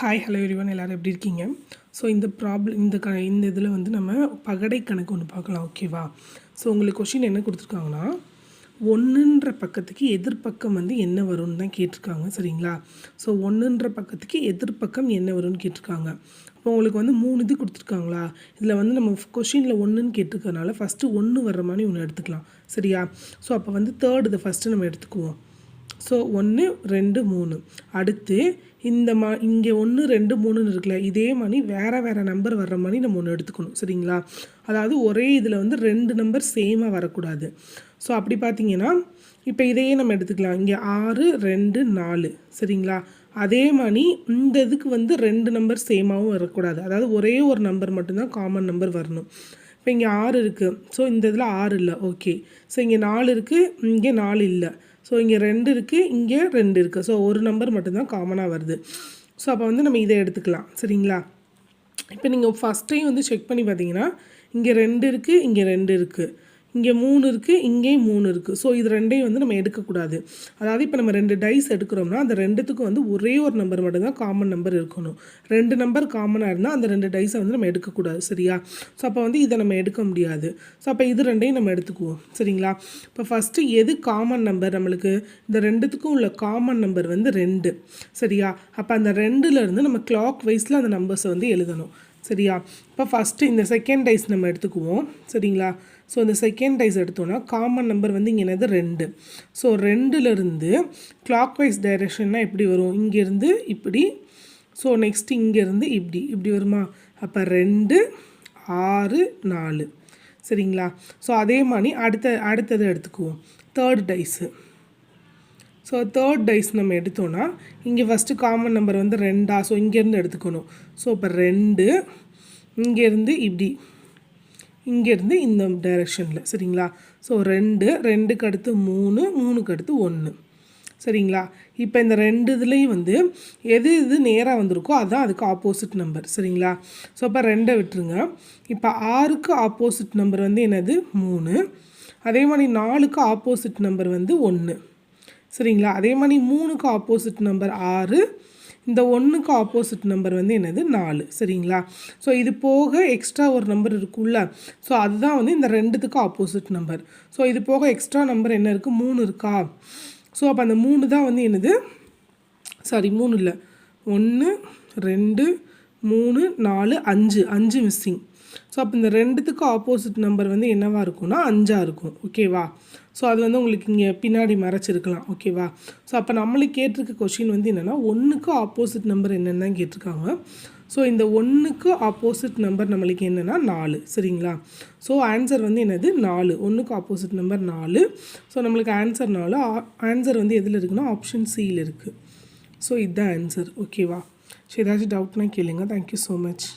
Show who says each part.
Speaker 1: Hi hello everyone, எல்லோரும் எப்படி இருக்கீங்க? ஸோ இந்த இந்த இதில் வந்து நம்ம பகடை கணக்கு ஒன்று பார்க்கலாம், ஓகேவா? ஸோ உங்களுக்கு கொஷின் என்ன கொடுத்துருக்காங்கன்னா, ஒன்றுன்ற பக்கத்துக்கு எதிர்பக்கம் வந்து என்ன வரும்னு தான் கேட்டிருக்காங்க, சரிங்களா? ஸோ ஒன்றுன்ற பக்கத்துக்கு எதிர்பக்கம் என்ன வரும்னு கேட்டிருக்காங்க. இப்போ உங்களுக்கு வந்து 3 இது கொடுத்துருக்காங்களா? இதில் வந்து நம்ம கொஷினில் ஒன்றுன்னு கேட்டிருக்கறனால ஃபஸ்ட்டு 1 வர்ற மாதிரி ஒன்று எடுத்துக்கலாம், சரியா? ஸோ அப்போ வந்து தேர்டு இதை ஃபஸ்ட்டு நம்ம எடுத்துக்குவோம். ஸோ 1 2 3 அடுத்து இங்கே 1 2 3ன்னு இருக்குல்ல, இதே மாதிரி வேறு நம்பர் வர்ற மாதிரி நம்ம ஒன்று எடுத்துக்கணும், சரிங்களா? அதாவது ஒரே இதில் வந்து 2 நம்பர் சேமாக வரக்கூடாது. ஸோ அப்படி பார்த்தீங்கன்னா இப்போ இதையே நம்ம எடுத்துக்கலாம். இங்கே 6 2 4, சரிங்களா? அதே மாதிரி இந்த இதுக்கு வந்து 2 நம்பர் சேமாகவும் வரக்கூடாது. அதாவது ஒரே ஒரு நம்பர் மட்டும்தான் காமன் நம்பர் வரணும். இப்போ இங்கே 6 இருக்குது, ஸோ இந்த இதில் 6 இல்லை, ஓகே. ஸோ இங்கே 4 இருக்குது, இங்கே 4 இல்லை. ஸோ இங்கே 2 இருக்குது, இங்கே 2 இருக்குது. ஸோ ஒரு நம்பர் மட்டும்தான் காமனாக வருது. ஸோ அப்போ வந்து நம்ம இதை எடுத்துக்கலாம், சரிங்களா? இப்போ நீங்கள் ஃபஸ்ட் டைம் வந்து செக் பண்ணி பார்த்தீங்கன்னா இங்கே 2 இருக்குது, இங்கே 2 இருக்குது, இங்கே 3 இருக்குது, இங்கேயும் 3 இருக்குது. ஸோ இது ரெண்டையும் வந்து நம்ம எடுக்கக்கூடாது. அதாவது இப்போ நம்ம 2 டைஸ் எடுக்கிறோம்னா அந்த ரெண்டுத்துக்கும் வந்து ஒரே ஒரு நம்பர் மட்டும்தான் காமன் நம்பர் இருக்கணும். 2 நம்பர் காமனாக இருந்தால் அந்த 2 டைஸை வந்து நம்ம எடுக்கக்கூடாது, சரியா? ஸோ அப்போ வந்து இதை நம்ம எடுக்க முடியாது. ஸோ அப்போ இது ரெண்டையும் நம்ம எடுத்துக்குவோம், சரிங்களா? இப்போ ஃபஸ்ட்டு எது காமன் நம்பர்? நம்மளுக்கு இந்த ரெண்டுத்துக்கும் உள்ள காமன் நம்பர் வந்து 2, சரியா? அப்போ அந்த 2லேருந்து நம்ம கிளாக் வைஸில் அந்த நம்பர்ஸை வந்து எழுதணும், சரியா? இப்போ ஃபஸ்ட்டு இந்த செகண்ட் டைஸ் நம்ம எடுத்துக்குவோம், சரிங்களா? ஸோ இந்த செகண்ட் டைஸ் எடுத்தோன்னா காமன் நம்பர் வந்து இங்கே என்னது 2. ஸோ 2லேருந்து கிளாக் வைஸ் டைரெக்ஷன்னா எப்படி வரும்? இங்கேருந்து இப்படி, ஸோ நெக்ஸ்ட்டு இங்கேருந்து இப்படி வருமா? அப்போ 2 6 4, சரிங்களா? ஸோ அதே மாதிரி அடுத்தது எடுத்துக்குவோம், third dice. So third dice நம்ம எடுத்தோன்னா இங்கே ஃபஸ்ட்டு காமன் நம்பர் வந்து 2, ஸோ இங்கேருந்து எடுத்துக்கணும். ஸோ இப்போ 2 இங்கேருந்து இப்படி, இங்கேருந்து இந்த டைரெக்ஷனில், சரிங்களா? ஸோ 2க்கு அடுத்து 3, 3க்கு அடுத்து 1, சரிங்களா? இப்போ இந்த 2 இதுலேயும் வந்து எது நேராக வந்திருக்கோ அதுதான் அதுக்கு ஆப்போசிட் நம்பர், சரிங்களா? ஸோ இப்போ 2 விட்டுருங்க. இப்போ 6க்கு ஆப்போசிட் நம்பர் வந்து என்னது? 3. அதே மாதிரி 4க்கு ஆப்போசிட் நம்பர் வந்து 1, சரிங்களா? அதே மாதிரி 3க்கு ஆப்போசிட் நம்பர் 6, இந்த 1க்கு ஆப்போசிட் நம்பர் வந்து என்னது? 4, சரிங்களா? ஸோ இது போக எக்ஸ்ட்ரா ஒரு நம்பர் இருக்குல்ல, ஸோ அதுதான் வந்து இந்த 2த்துக்கு ஆப்போசிட் நம்பர். ஸோ இது போக எக்ஸ்ட்ரா நம்பர் என்ன இருக்குது? 3 இருக்கா? ஸோ அப்போ அந்த 3 தான் வந்து என்னது? சாரி 3 இல்லை, 1 2 3 4 5 மிஸ்ஸிங். ஸோ அப்போ இந்த 2த்துக்கு ஆப்போசிட் நம்பர் வந்து என்னவாக இருக்கும்னா 5ஆக இருக்கும், ஓகேவா? ஸோ அது வந்து உங்களுக்கு இங்கே பின்னாடி மறைச்சிருக்கலாம், ஓகேவா? ஸோ அப்போ நம்மளுக்கு கேட்டிருக்க கொஷின் வந்து என்னென்னா 1க்கு ஆப்போசிட் நம்பர் என்னென்னு தான் கேட்டிருக்காங்க. ஸோ இந்த 1க்கு ஆப்போசிட் நம்பர் நம்மளுக்கு என்னென்னா 4, சரிங்களா? ஸோ ஆன்சர் வந்து என்னது? 4. 1க்கு ஆப்போசிட் நம்பர் 4. ஸோ நம்மளுக்கு ஆன்சர் 4. ஆன்சர் வந்து எதில் இருக்குன்னா ஆப்ஷன் சியில் இருக்குது. ஸோ இதுதான் ஆன்சர், ஓகேவா? ஸோ ஏதாச்சும் டவுட்னா கேளுங்க. Thank you so much.